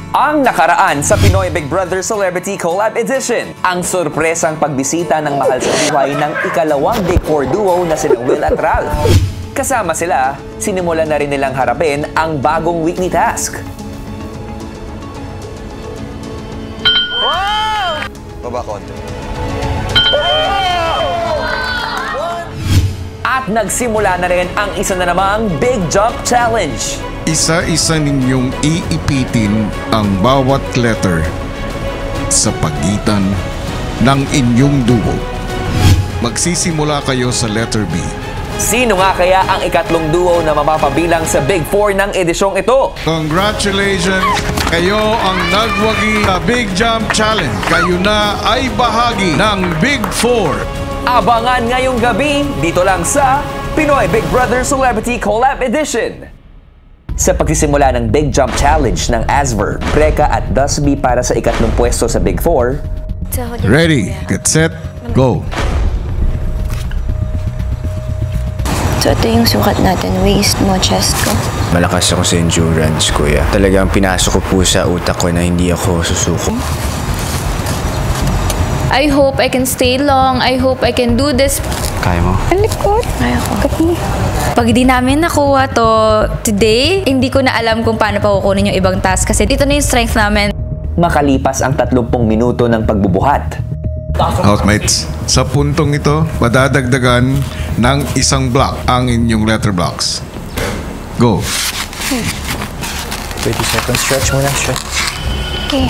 Ang nakaraan sa Pinoy Big Brother Celebrity Collab Edition, ang sorpresang pagbisita ng mahal sa buhay ng ikalawang Big Four duo na sina Will at Ralph. Kasama sila, sinimulan na rin nilang harapin ang bagong weekly task. Wow! Baba konti. At nagsimula na rin ang isa na namang Big Jump Challenge. Isa-isa ninyong iipitin ang bawat letter sa pagitan ng inyong duo. Magsisimula kayo sa letter B. Sino nga kaya ang ikatlong duo na mapapabilang sa Big Four ng edisyong ito? Congratulations! Kayo ang nagwagi sa Big Jump Challenge. Kayo na ay bahagi ng Big Four. Abangan ngayong gabi dito lang sa Pinoy Big Brother Celebrity Collab Edition. Sa pagsisimula ng Big Jump Challenge ng Asver, Preka at Dusby para sa ikatlong pwesto sa Big Four. Ready, get set, go! So ito yung sukat natin, waist mo, chest ko. Malakas ako sa endurance, kuya. Talagang pinasok ko po sa utak ko na hindi ako susuko. I hope I can stay long. I hope I can do this. Kaya mo? Ang likod. Kaya ko. Pag di namin nakuha to today, hindi ko na alam kung paano pa kukunin yung ibang task kasi dito na yung strength namin. Makalipas ang 30 minuto ng pagbubuhat. Housemates, sa puntong ito, madadagdagan ng isang block ang inyong letter blocks. Go! 30 seconds, stretch muna, stretch. Okay.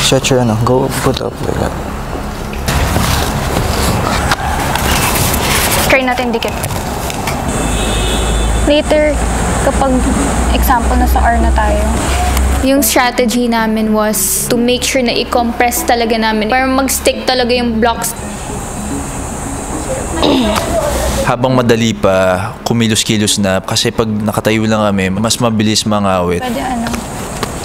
Stretch your go, put up like that. Try natin dikit. Later, kapag example na sa R na tayo. Yung strategy namin was to make sure na i-compress talaga namin para mag-stick talaga yung blocks. Habang madali pa, kumilos-kilos na kasi pag nakatayo lang kami, mas mabilis mangawit. Pwede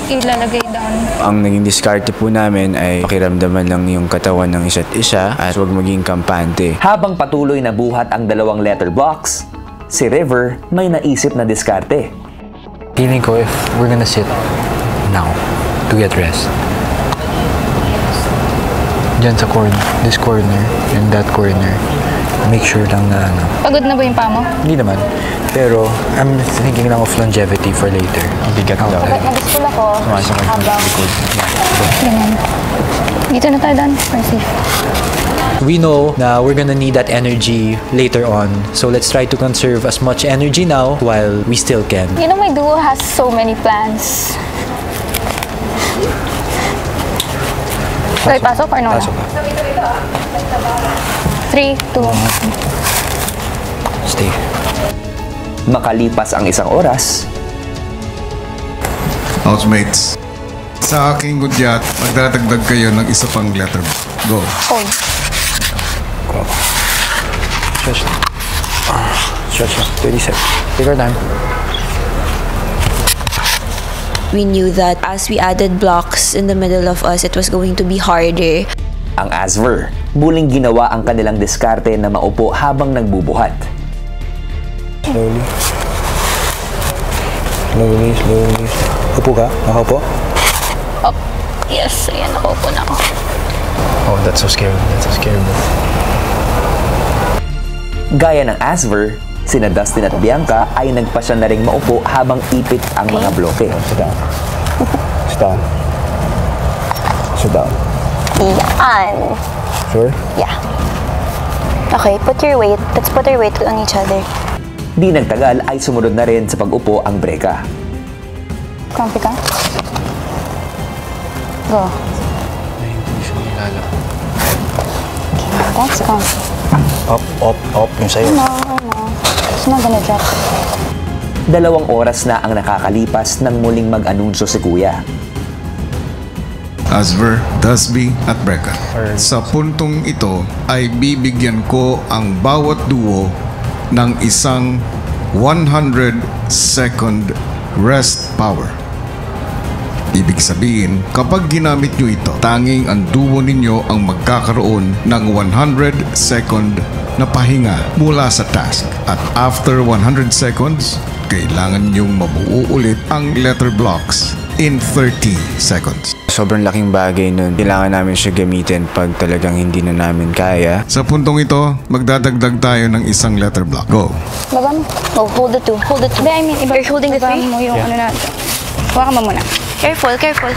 ilalagay down. Ang naging diskarte po namin ay pakiramdaman lang yung katawan ng isa't isa at huwag maging kampante. Habang patuloy na buhat ang dalawang letter blocks, si River may naisip na diskarte. Feeling ko if we're gonna sit now to get rest. Diyan sa corner, this corner and that corner. Make sure lang na Pagod na ba yung paa mo? Hindi naman. Pero I'm thinking lang of longevity for later. Ang bigat daw. Kapag nag-school ako, habang Yeah. dito na tayo doon. For safe. We know na we're gonna need that energy later on. So let's try to conserve as much energy now while we still can. You know, my duo has so many plans. Okay, pasok or no? Pasok ka. 3, 2, Stay. Makalipas ang isang oras, Housemates, sa aking gudyat, magdadagdag kayo ng isa pang letter. Go! hold. Go. Stretch. Stretch. 30 seconds. Take our time. We knew that as we added blocks in the middle of us, it was going to be harder. ang Asver, muling ginawa ang kanilang diskarte na maupo habang nagbubuhat. Slowly. Slowly, slowly. Upo ka? Nakaupo? Oh, yes. Ayan, nakaupo na ako. Oh, that's so scary. That's so scary. Gaya ng Asver, sina Dustin at Bianca ay nagpasya na ring maupo habang ipit ang mga bloke. Sit down. Sit down. Sit down. Yan. Sure? Yeah. Okay, put your weight. Let's put our weight on each other. Di nagtagal ay sumunod na rin sa pag-upo ang Breka. Comfy ka? Go. Okay, that's comfy. Up, up, up. Yung sa'yo. No, no. It's not gonna drop. 2 oras na ang nakakalipas nang muling mag-anunsyo si Kuya. Asver, Dusby at Breka. Sa puntong ito ay bibigyan ko ang bawat duo ng isang 100-second rest power. Ibig sabihin, kapag ginamit nyo ito, tanging ang duo ninyo ang magkakaroon ng 100-second na pahinga mula sa task. At after 100 seconds, kailangan niyong mabuo ulit ang letter blocks in 30 seconds. Sobrang laking bagay nun. Kailangan namin siya gamitin pag talagang hindi na namin kaya. Sa puntong ito, magdadagdag tayo ng isang letter block. Go! Baba mo. Oh, hold the two. Hold the two. I mean, you're holding the three? Mo yung ano na. Huwag mo muna. Careful, careful.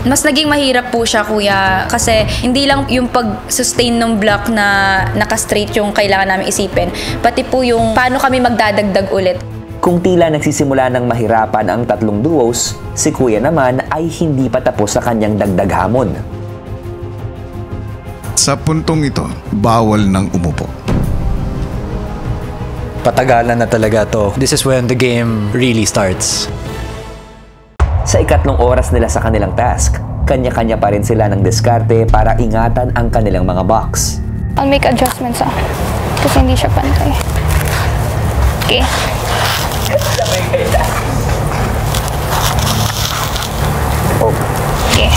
Mas naging mahirap po siya, kuya, kasi hindi lang yung pag-sustain ng block na naka-straight yung kailangan namin isipin, pati po yung paano kami magdadagdag ulit. Kung tila nagsisimula ng mahirapan ang tatlong duos, si Kuya naman ay hindi pa tapos sa kanyang dagdag hamon. Sa puntong ito, bawal nang umupo. Patagalan na talaga to. This is when the game really starts. Sa ikatlong oras nila sa kanilang task, kanya-kanya pa rin sila ng diskarte para ingatan ang kanilang mga box. I'll make adjustments kasi hindi siya pantay. Okay. Okay.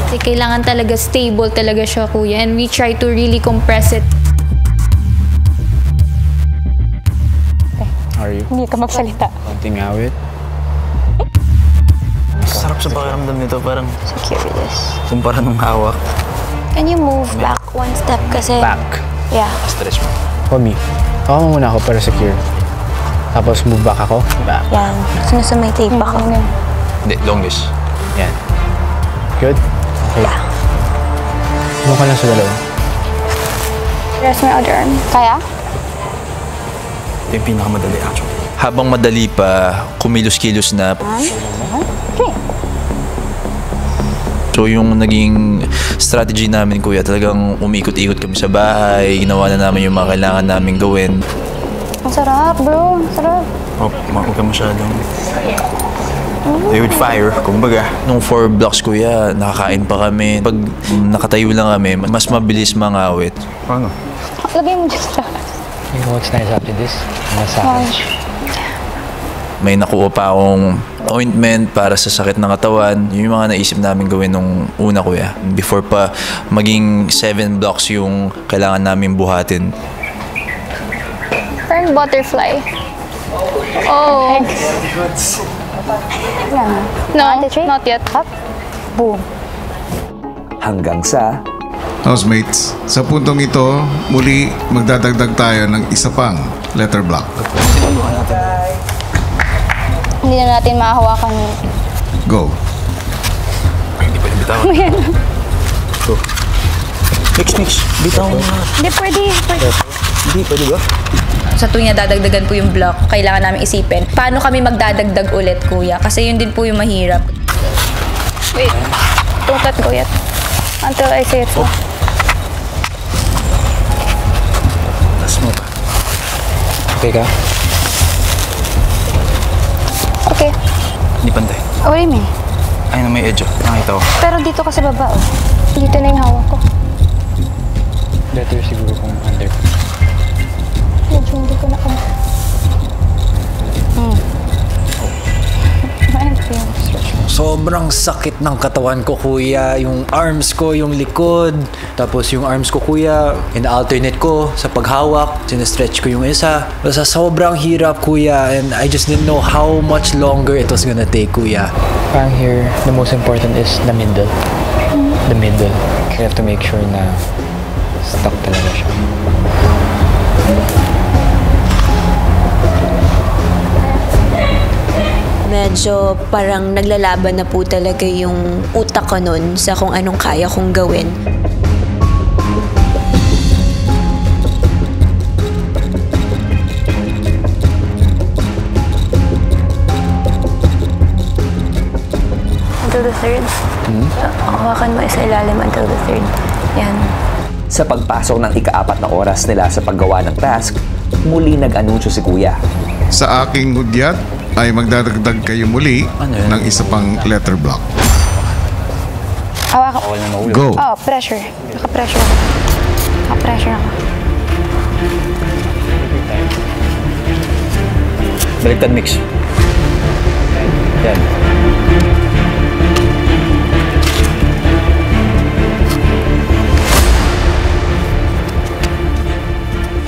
Kasi kailangan talaga stable talaga siya, kuya, and we try to really compress it. Are you? Hindi ka magsalita. Konting awit? Sarap sa pakiramdam nito, parang So curious. kumpara nung hawak. Can you move back one step kasi? Back. Yeah. Stress mo. Homie, ako muna ako para secure. Tapos move back ako. Back. Yan. Sinusumay tape ako. Hindi, longest. Yan. Good? Okay. Move ka lang sa dalawa. Rest my other arm. Kaya? Ito yung pinakamadali actually. Habang madali pa, kumilos-kilos na. Okay. So yung naging strategy namin, kuya, talagang umikot-ikot kami sa bahay, ginawa na namin yung mga kailangan namin gawin. Ang sarap, bro. Ang sarap. Oh, huwag ka masyadong... They would fire, kumbaga. Nung 4 blocks, kuya, nakakain pa kami. Pag nakatayo lang kami, mas mabilis mangawit. Ano? Lagay mo just You know what's nice after this? Massage. May nakuha pa akong ointment para sa sakit ng katawan. Yun yung mga naisip namin gawin nung una, kuya. Before pa maging 7 blocks yung kailangan namin buhatin. Parang butterfly. Oh. No, not yet. Up. Boom. Hanggang sa Housemates, sa puntong ito, muli magdadagdag tayo ng isa pang letter block. Hindi na natin mahahawakan. Go! Hindi pwede bitawan. Go. Mix. Bitawan mo na. Hindi pwede. Hindi, pwede ba? Sa tuwing nadadagdagan po yung block, kailangan namin isipin, paano kami magdadagdag ulit, kuya? Kasi yun din po yung mahirap. Wait. Don't let go yet. Until I say it so. Tas mo pa. Okay ka? Okay. Hindi pantay. Oh, what do you mean? Ay, na may edge. Nakita ko. Pero dito ka sa baba, oh. Dito na yung hawak ko. Better siguro kung under. Medyo hindi ko na kaya. Sobrang sakit ng katawan ko, kuya. Yung arms ko, yung likod. Tapos yung arms ko, kuya, ina-alternate ko sa paghawak. Sinestretch ko yung isa. Basta sobrang hirap, kuya. And I just didn't know how much longer it was gonna take, kuya. Parang here, the most important is the middle. The middle. We have to make sure na stuck talaga siya. Medyo parang naglalaban na po talaga yung utak ko nun sa kung anong kaya kong gawin. Until the third. Hawakan mo isa ilalim until the third. Yan. Sa pagpasok ng ika-4 na oras nila sa paggawa ng task, muli nag-anunsyo si Kuya. Sa aking hudyat, ay magdadagdag kayo muli ng isa pang letter block. Hawakan. Go! Oh, pressure. Naka-pressure ako. Naka-pressure ako. Baliktad mix. Yan.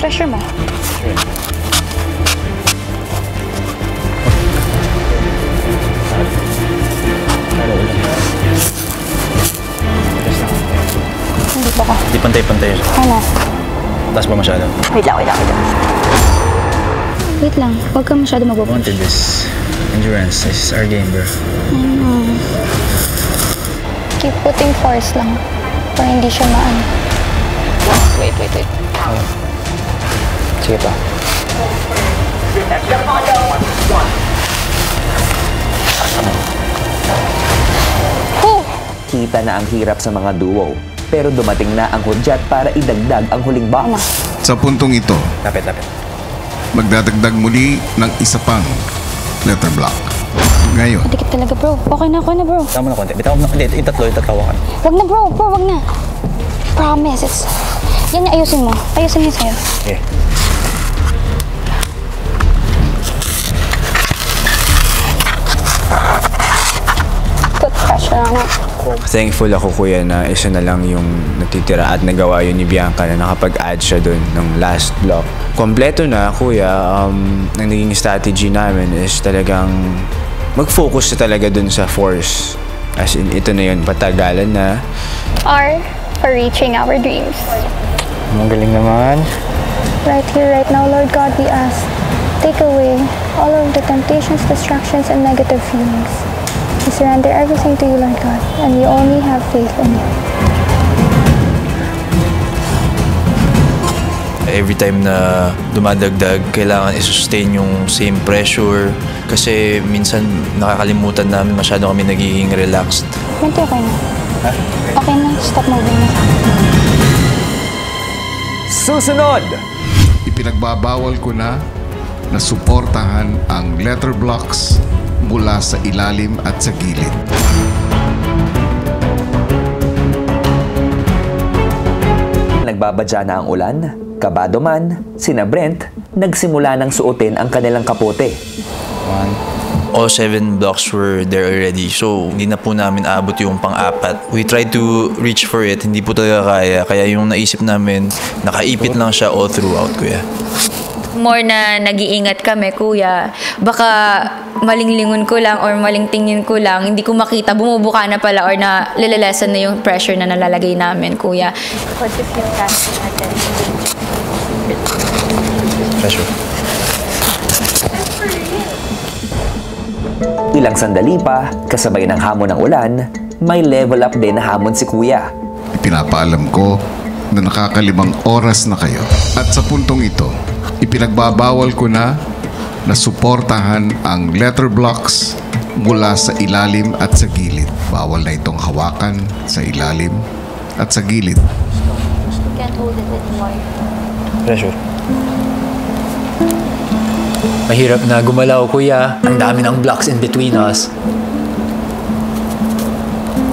Pressure mo. Hindi pantay-pantay siya. Ano? Taas ba masyado? Wait lang. Wait lang. Huwag ka masyado mag-push. Wanted this. Endurance. This is our game, bro. Keep putting force lang. Para hindi siya maano. Wait. Sige pa. Kita na ang hirap sa mga duo. Pero dumating na ang hudyat para idagdag ang huling box. Sa puntong ito, Lapit. magdadagdag muli ng isa pang letter block. Ngayon, Dikit talaga, bro. Okay na, bro. Tama na konti. Bitaw na. Hindi, yung tatlo ka. Wag na, bro. Wag na. Promise. Yan, ayusin mo. Ayusin mo sa'yo. Okay. Put pressure on it. Thankful ako kuya na isa na lang yung natitira at nagawa yun ni Bianca na nakapag-add siya dun ng last block. Kompleto na kuya, ang naging strategy namin is talagang mag-focus na talaga dun sa force. As in, ito na yun, patagalan na. R for reaching our dreams. Ang galing naman. Right here, right now, Lord God, we ask, take away all of the temptations, distractions, and negative feelings. We surrender everything to you, Lord God, and we only have faith in you. Every time na dumadagdag, kailangan i-sustain yung same pressure. Kasi minsan nakakalimutan namin, masyado kami nagiging relaxed. Menti, okay na. Okay na, stop moving na. Susunod! ipinagbabawal ko na suportahan ang letter blocks mula sa ilalim at sa gilid. Nagbabadya na ang ulan, kabado man, sina Brent, nagsimula ng suotin ang kanilang kapote. All 7 blocks were there already. So, hindi na po namin abot yung pang-apat. We tried to reach for it. Hindi po talaga kaya. Kaya yung naisip namin, nakaipit lang siya all throughout, kuya. More na nag-iingat kami, kuya. Baka maling lingon ko lang or maling tingin ko lang, hindi ko makita, bumubuka na pala or na lalalasan na yung pressure na nalalagay namin, kuya. Pressure. Ilang sandali pa, kasabay ng hamon ng ulan, may level up din na hamon si kuya. Ipinapaalam ko na nakakalimang oras na kayo. At sa puntong ito, ipinagbabawal ko na suportahan ang letter blocks mula sa ilalim at sa gilid. Bawal na itong hawakan sa ilalim at sa gilid. Can't hold it anymore. Pressure. Mahirap na gumalaw, kuya. Ang dami ng blocks in between us.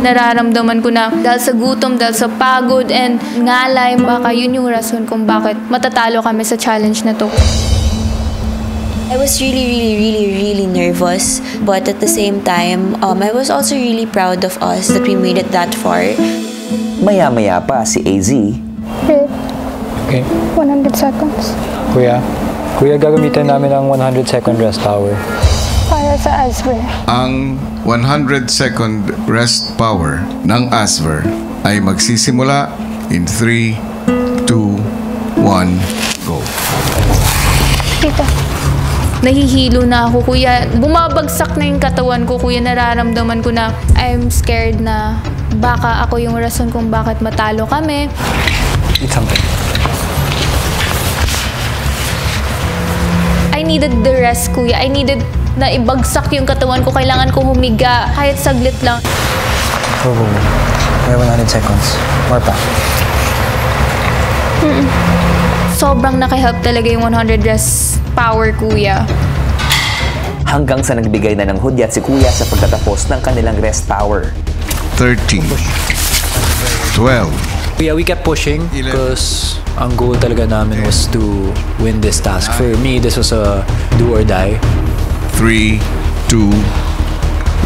Nararamdaman ko na dahil sa gutom, dahil sa pagod and ngalay, baka yun yung rason kung bakit matatalo kami sa challenge na to. I was really nervous, but at the same time, I was also really proud of us that we made it that far. Maya-maya pa si AZ, Babe, Okay. 100 seconds. Kuya, gagamitan namin ang 100-second rest power. Para sa Asper. Ang 100-second rest power ng Asver ay magsisimula in 3, 2, 1, go. Dito. Nahihilo na ako, kuya. Bumabagsak na yung katawan ko, kuya. Nararamdaman ko na I'm scared na baka ako yung rason kung bakit matalo kami. Eat something. I needed the rest, kuya. I needed na ibagsak yung katawan ko. Kailangan ko humiga kahit saglit lang. Go. May 100 seconds. More pa. Sobrang nakahelp talaga yung 100 rest power, kuya. hanggang sa nagbigay na ng hudyat si kuya sa pagtatapos ng kanilang rest power. 13, 12, Yeah, we kept pushing because ang goal talaga namin was to win this task. For me, this was a do or die. 3, 2,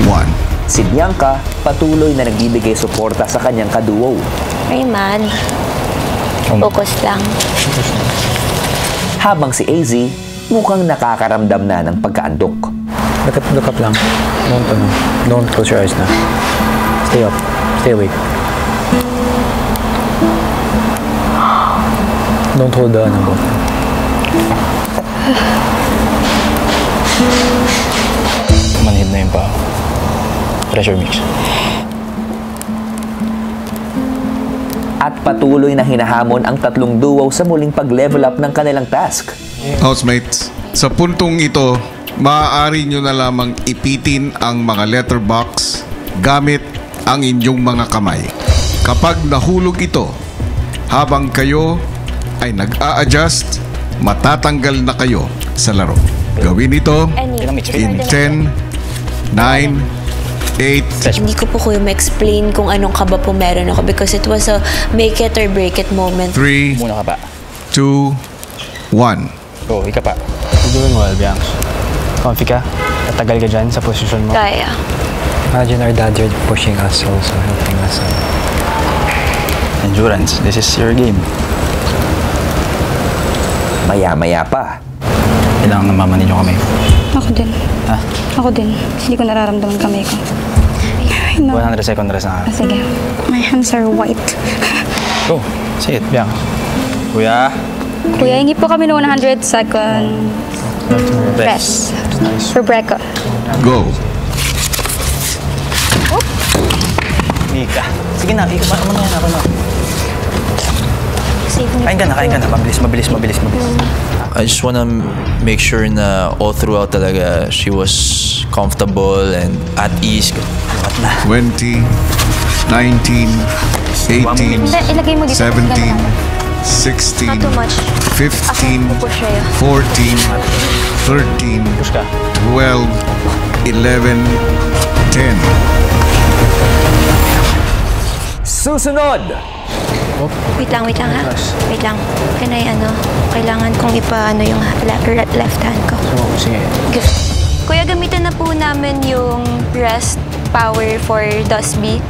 1. Si Bianca patuloy na nagbibigay suporta sa kanyang kaduo. Raymond, focus lang. Habang si AZ mukhang nakakaramdam na ng pagkaandok. Look up lang. Don't close your eyes na. Stay up. Stay awake. Don't hold the ano. Manhid na yun pa. Pressure mix. At patuloy na hinahamon ang tatlong duo sa muling pag-level up ng kanilang task. Housemates, sa puntong ito, maaari nyo na lamang ipitin ang mga letterbox gamit ang inyong mga kamay. Kapag nahulog ito, habang kayo ay nag-a-adjust, matatanggal na kayo sa laro. Gawin ito in 10, 9, 8. Hindi ko po kuya ma-explain kung anong kaba po meron ako because it was a make it or break it moment. 3, Muna ka pa. 2, 1. Go, ika pa. You're doing well, Bianx. Comfy ka? Tatagal ka dyan sa posisyon mo? Kaya. Imagine our dads are pushing us also, helping us. Endurance, this is your game. Maya-maya pa. Kailangan namaman ninyo kami. Ako din. Ha? Ako din. Hindi ko nararamdaman kamay ko. I know. 100 second rest na ka. Sige. My hands are white. Go, say it, Bianx. Kuya. Kuya, hingi po kami ng 100 second rest. For break. Go. Mika. Sige na, ika. Ano na yan? Ako na. Kain ka na. Mabilis. I just wanna make sure na all throughout talaga she was comfortable and at ease. 20, 19, 18, 17, 16, Not too much. 15, Ako po siya. 14, 13, 12, 11, 10. Susunod! Wait lang ha. Wait lang. Kailangan kong ipaano yung left hand ko. Sige. Kuya, gamitin na po namin yung rest power for Dustby.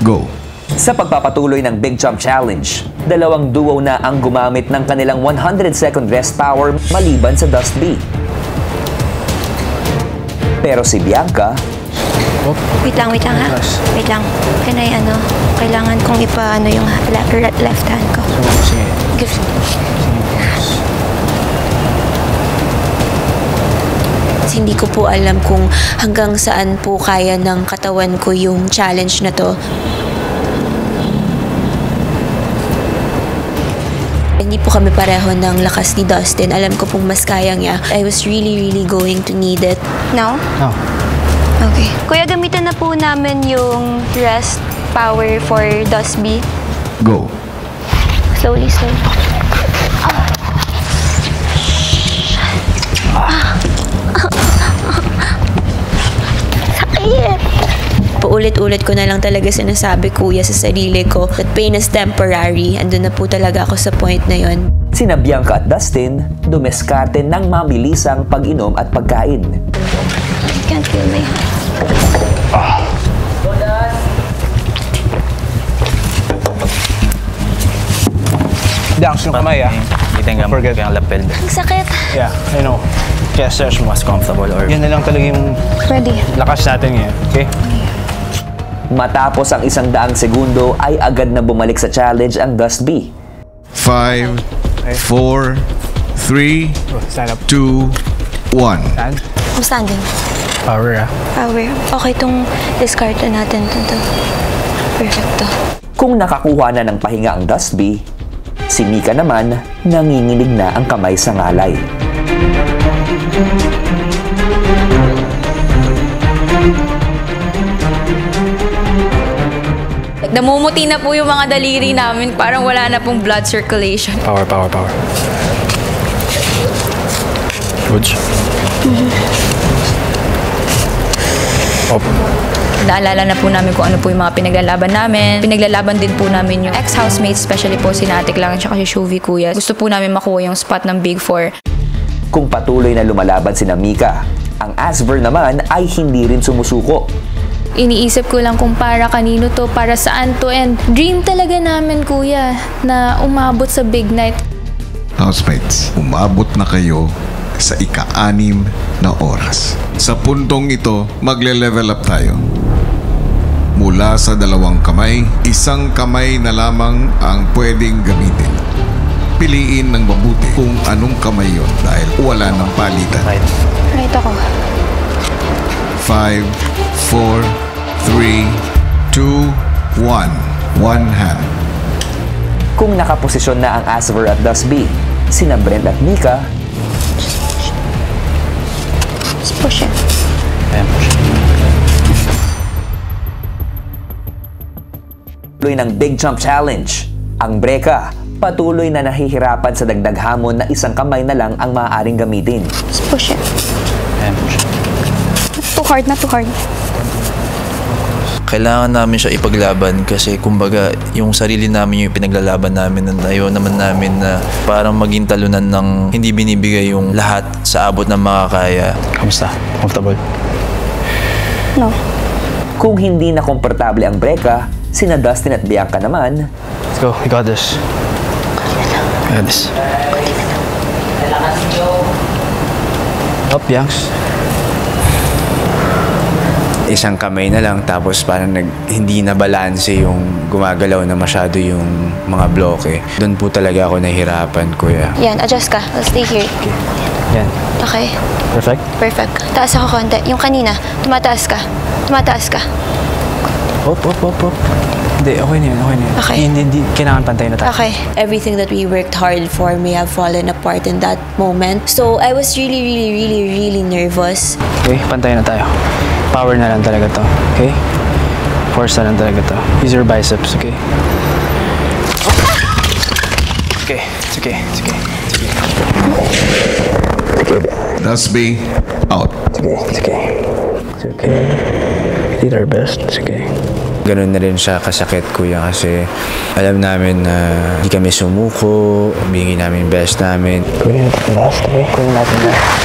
Go. Sa pagpapatuloy ng Big Jump Challenge, dalawang duo na ang gumamit ng kanilang 100-second rest power maliban sa Dustby. Pero si Bianca, Wait lang ha. Wait lang. Kailangan kong ipaano yung left hand ko. Sige. Hindi ko po alam kung hanggang saan po kaya ng katawan ko yung challenge na to. Hindi po kami pareho ng lakas ni Dustin. Alam ko pong mas kaya niya. I was really going to need it. No? No. Okay. Kuya, gamitin na po namin yung rest power for Dustby. Go. Slowly. Sakit! Paulit-ulit ko na lang talaga sinasabi kuya sa sarili ko that pain is temporary. Andun na po talaga ako sa point na yon. sina Bianca at Dustin dumeskarte ng mabilisang pag-inom at pagkain. Can't feel my hands. Bianx yung kamay, ah. Forget yung lapel. Ang sakit. Yeah, I know. Kaya search mo mas comfortable or... Yan na lang talaga yung Ready. lakas natin ngayon, okay? Matapos ang 100 segundo ay agad na bumalik sa challenge ang Dustby. 5, 4, 3, Stand up. 2, 1. Stand. I'm standing. Power, ah. Power. Okay, itong discard na natin. Ito. Perfecto. Kung nakakuha na ng pahinga ang Dustby, si Mika naman nanginginig na ang kamay sa ngalay. Namumuti na po yung mga daliri namin. Parang wala na pong blood circulation. Power. Good. Up. Naalala na po namin kung ano po yung mga pinaglalaban namin. Pinaglalaban din po namin yung ex-housemates, especially po si Natik lang at si Shuvi Kuya. Gusto po namin makuha yung spot ng Big Four. Kung patuloy na lumalaban sina Mika, ang Asver naman ay hindi rin sumusuko. Iniisip ko lang kung para kanino to, para saan to, and dream talaga namin kuya na umabot sa big night. Housemates, umabot na kayo sa ika-6 na oras. Sa puntong ito, magle-level up tayo. Mula sa 2 kamay, 1 kamay na lamang ang pwedeng gamitin. piliin ng mabuti kung anong kamay yun dahil wala ng palitan. Right ako. 5, 4, 3, 2, 1. One hand. Kung nakaposisyon na ang Asver at Dusby, sina Brent at Mika, Just push it. tuloy ng Big Jump Challenge. Ang Breka, patuloy na nahihirapan sa dagdag hamon na isang kamay na lang ang maaaring gamitin. Just push it. Not too hard, not too hard. Kailangan namin siya ipaglaban kasi kumbaga yung sarili namin yung pinaglalaban namin na ayaw naman namin na parang maging talunan ng hindi binibigay yung lahat sa abot ng makakaya. Kamusta? Comfortable? No. Kung hindi na komportable ang Breka, sina Dustin at Bianca naman, Let's go. We got this. We got this. Up, Yanks. Isang kamay na lang tapos parang hindi na balanse yung gumagalaw na masyado yung mga bloke. Doon po talaga ako nahihirapan, kuya. Yan, adjust ka. I'll stay here. Yan. Okay. Perfect? Perfect. Taas ako konti. Yung kanina, tumataas ka. Tumataas ka. Hop. Hindi, okay na yun. Okay. Hindi, kailangan pantay na tayo. Okay. everything that we worked hard for may have fallen apart in that moment. So I was really nervous. Okay, pantay na tayo. Power na lang talaga to. Okay? Force na lang talaga to. Use your biceps, okay? Okay, it's okay. Dusby, out. It's okay. We did our best. It's okay. Ganun na rin siya kasakit, kuya, kasi alam namin na hindi kami sumuko, binigay namin best namin. Kunin natin last, okay? Kunin natin last.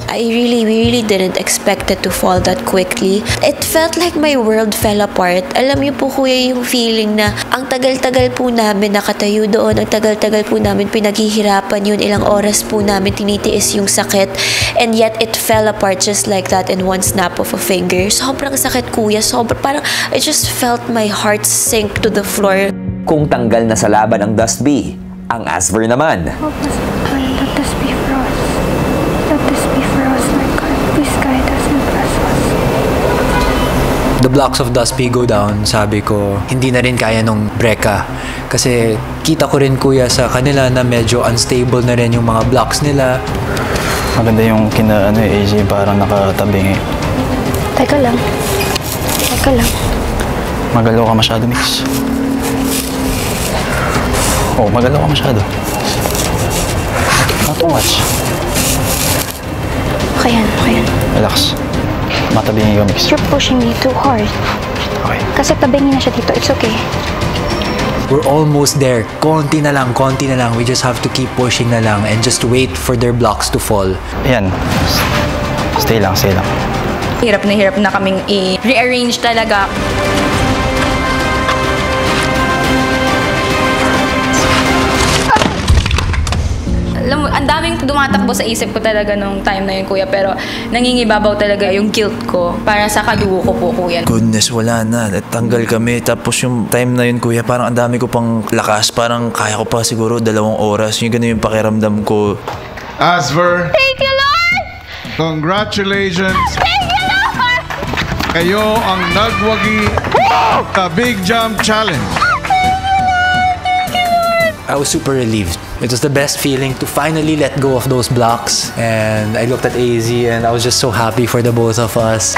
I really didn't expect it to fall that quickly. It felt like my world fell apart. Alam niyo po, kuya, yung feeling na ang tagal-tagal po namin nakatayo doon, ang tagal-tagal po namin pinaghihirapan yun, ilang oras po namin tinitiis yung sakit, and yet it fell apart just like that in one snap of a finger. Sobrang sakit, kuya. Parang I just felt my heart sink to the floor. kung tanggal na sa laban ang Dusby, ang Asver naman. Help us, let this be for us. Let this be for us, Lord God. Please guide us and bless us. The blocks of Dusby go down, sabi ko, hindi na rin kaya nung Breka. Kasi kita ko rin, kuya, sa kanila na medyo unstable na rin yung mga blocks nila. Maganda yung AZ, parang nakatabing eh. Teka lang. Magalaw ka masyado, Mix. Oh, magalaw ka masyado. Not too much. Okay yan. Relax. Matabingin ka, Mix. You're pushing me too hard. Okay. Kasi tabingin na siya dito. It's okay. We're almost there. Konti na lang. We just have to keep pushing na lang and just wait for their blocks to fall. Ayan. Stay lang. Hirap na kaming i-rearrange talaga. Alam mo, ang daming dumatakbo sa isip ko talaga nung time na yun, kuya. Pero nangingibabaw talaga yung guilt ko para sa kadugo ko po, kuya. Goodness, wala na. Tanggal kami. Tapos yung time na yun, kuya, parang ang dami ko pang lakas. Parang kaya ko pa siguro 2 oras. Yung ganun yung pakiramdam ko. Asver, Thank you, Lord! congratulations! Thank you, Lord! Kayo ang nagwagi sa Big Jump Challenge. I was super relieved. It was the best feeling to finally let go of those blocks. And I looked at AZ and I was just so happy for the both of us.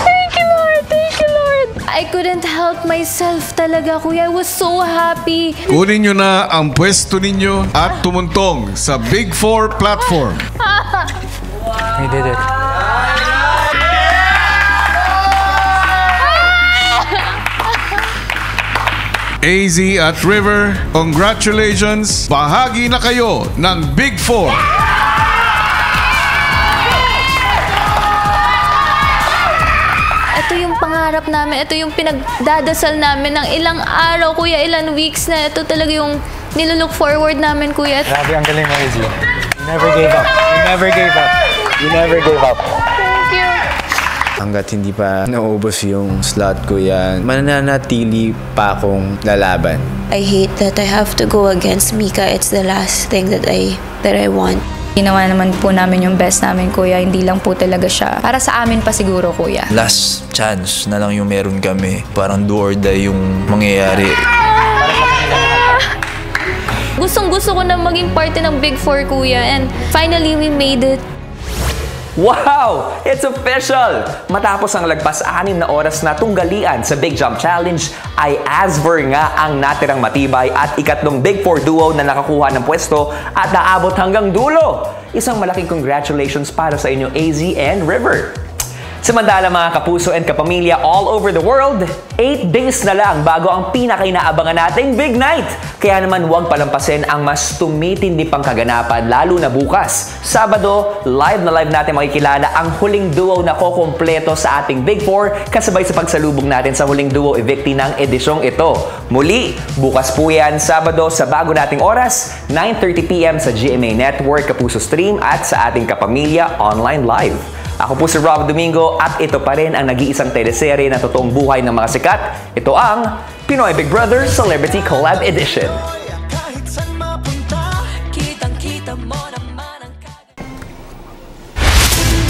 Thank you, Lord! I couldn't help myself talaga, kuya. I was so happy. Kunin nyo na ang pwesto ninyo at tumuntong sa Big 4 platform. We did it. AZ at River, congratulations! Bahagi na kayo ng Big 4. Ito yung pangarap namin. Ito yung pinagdadasal namin ng ilang araw, kuya, ilang weeks na. Ito talaga yung nilook forward namin, kuya. Grabe, ang galing mo, AZ. You never gave up. Thank you. Hanggat hindi pa naubos yung slot ko yan, mananatili pa akong lalaban. I hate that I have to go against Mika. It's the last thing that I want. Ginawa naman po namin yung best namin, kuya. Hindi lang po talaga siya. Para sa amin pa siguro, kuya. Last chance na lang yung meron kami. Parang do or die yung mangyayari. Gustong-gusto ko na maging parte ng Big Four, kuya. And finally, we made it. Wow! It's official! Matapos ang lagpas 6 na oras na tunggalian sa Big Jump Challenge, ay Asver nga ang natirang matibay at ikatlong Big Four duo na nakakuha ng pwesto at naabot hanggang dulo. Isang malaking congratulations para sa inyo, AZ and River. Samantala mga kapuso and kapamilya all over the world, 8 days na lang bago ang pinaka-inaabangan nating Big Night. Kaya naman huwag palampasin ang mas tumitindi pang kaganapan lalo na bukas. Sabado, live na live natin makikilala ang huling duo na kokompleto sa ating Big Four kasabay sa pagsalubong natin sa huling duo evictee ng edisyong ito. Muli, bukas po yan Sabado sa bago nating oras, 9:30 PM sa GMA Network Kapuso Stream at sa ating Kapamilya Online Live. Ako po si Rob Domingo at ito pa rin ang nag-iisang teleserye na totoong buhay ng mga sikat. Ito ang Pinoy Big Brother Celebrity Collab Edition.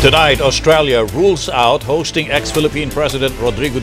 Tonight, Australia rules out hosting ex-Philippine President Rodrigo